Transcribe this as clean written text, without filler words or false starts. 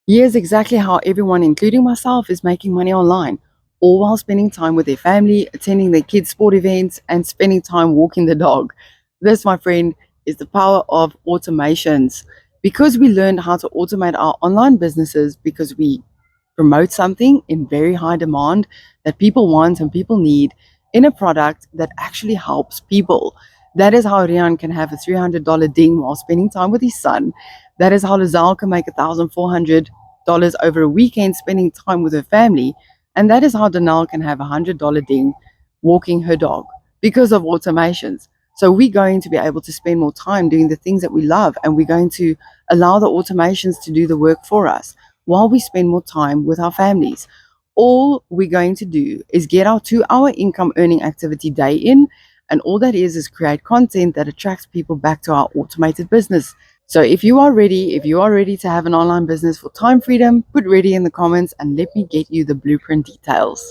Here's exactly how everyone, including myself, is making money online, all while spending time with their family, attending their kids' sport events, and spending time walking the dog. This, my friend, is the power of automations. Because we learned how to automate our online businesses, because we promote something in very high demand that people want and people need in a product that actually helps people. That is how Rian can have a $300 ding while spending time with his son. That is how Lazelle can make $1,400 over a weekend spending time with her family. And that is how Danelle can have $100 ding walking her dog because of automations. So we're going to be able to spend more time doing the things that we love, and we're going to allow the automations to do the work for us while we spend more time with our families. All we're going to do is get our 2 hour income earning activity day in, and all that is create content that attracts people back to our automated business. So if you are ready to have an online business for time freedom, put ready in the comments and let me get you the blueprint details.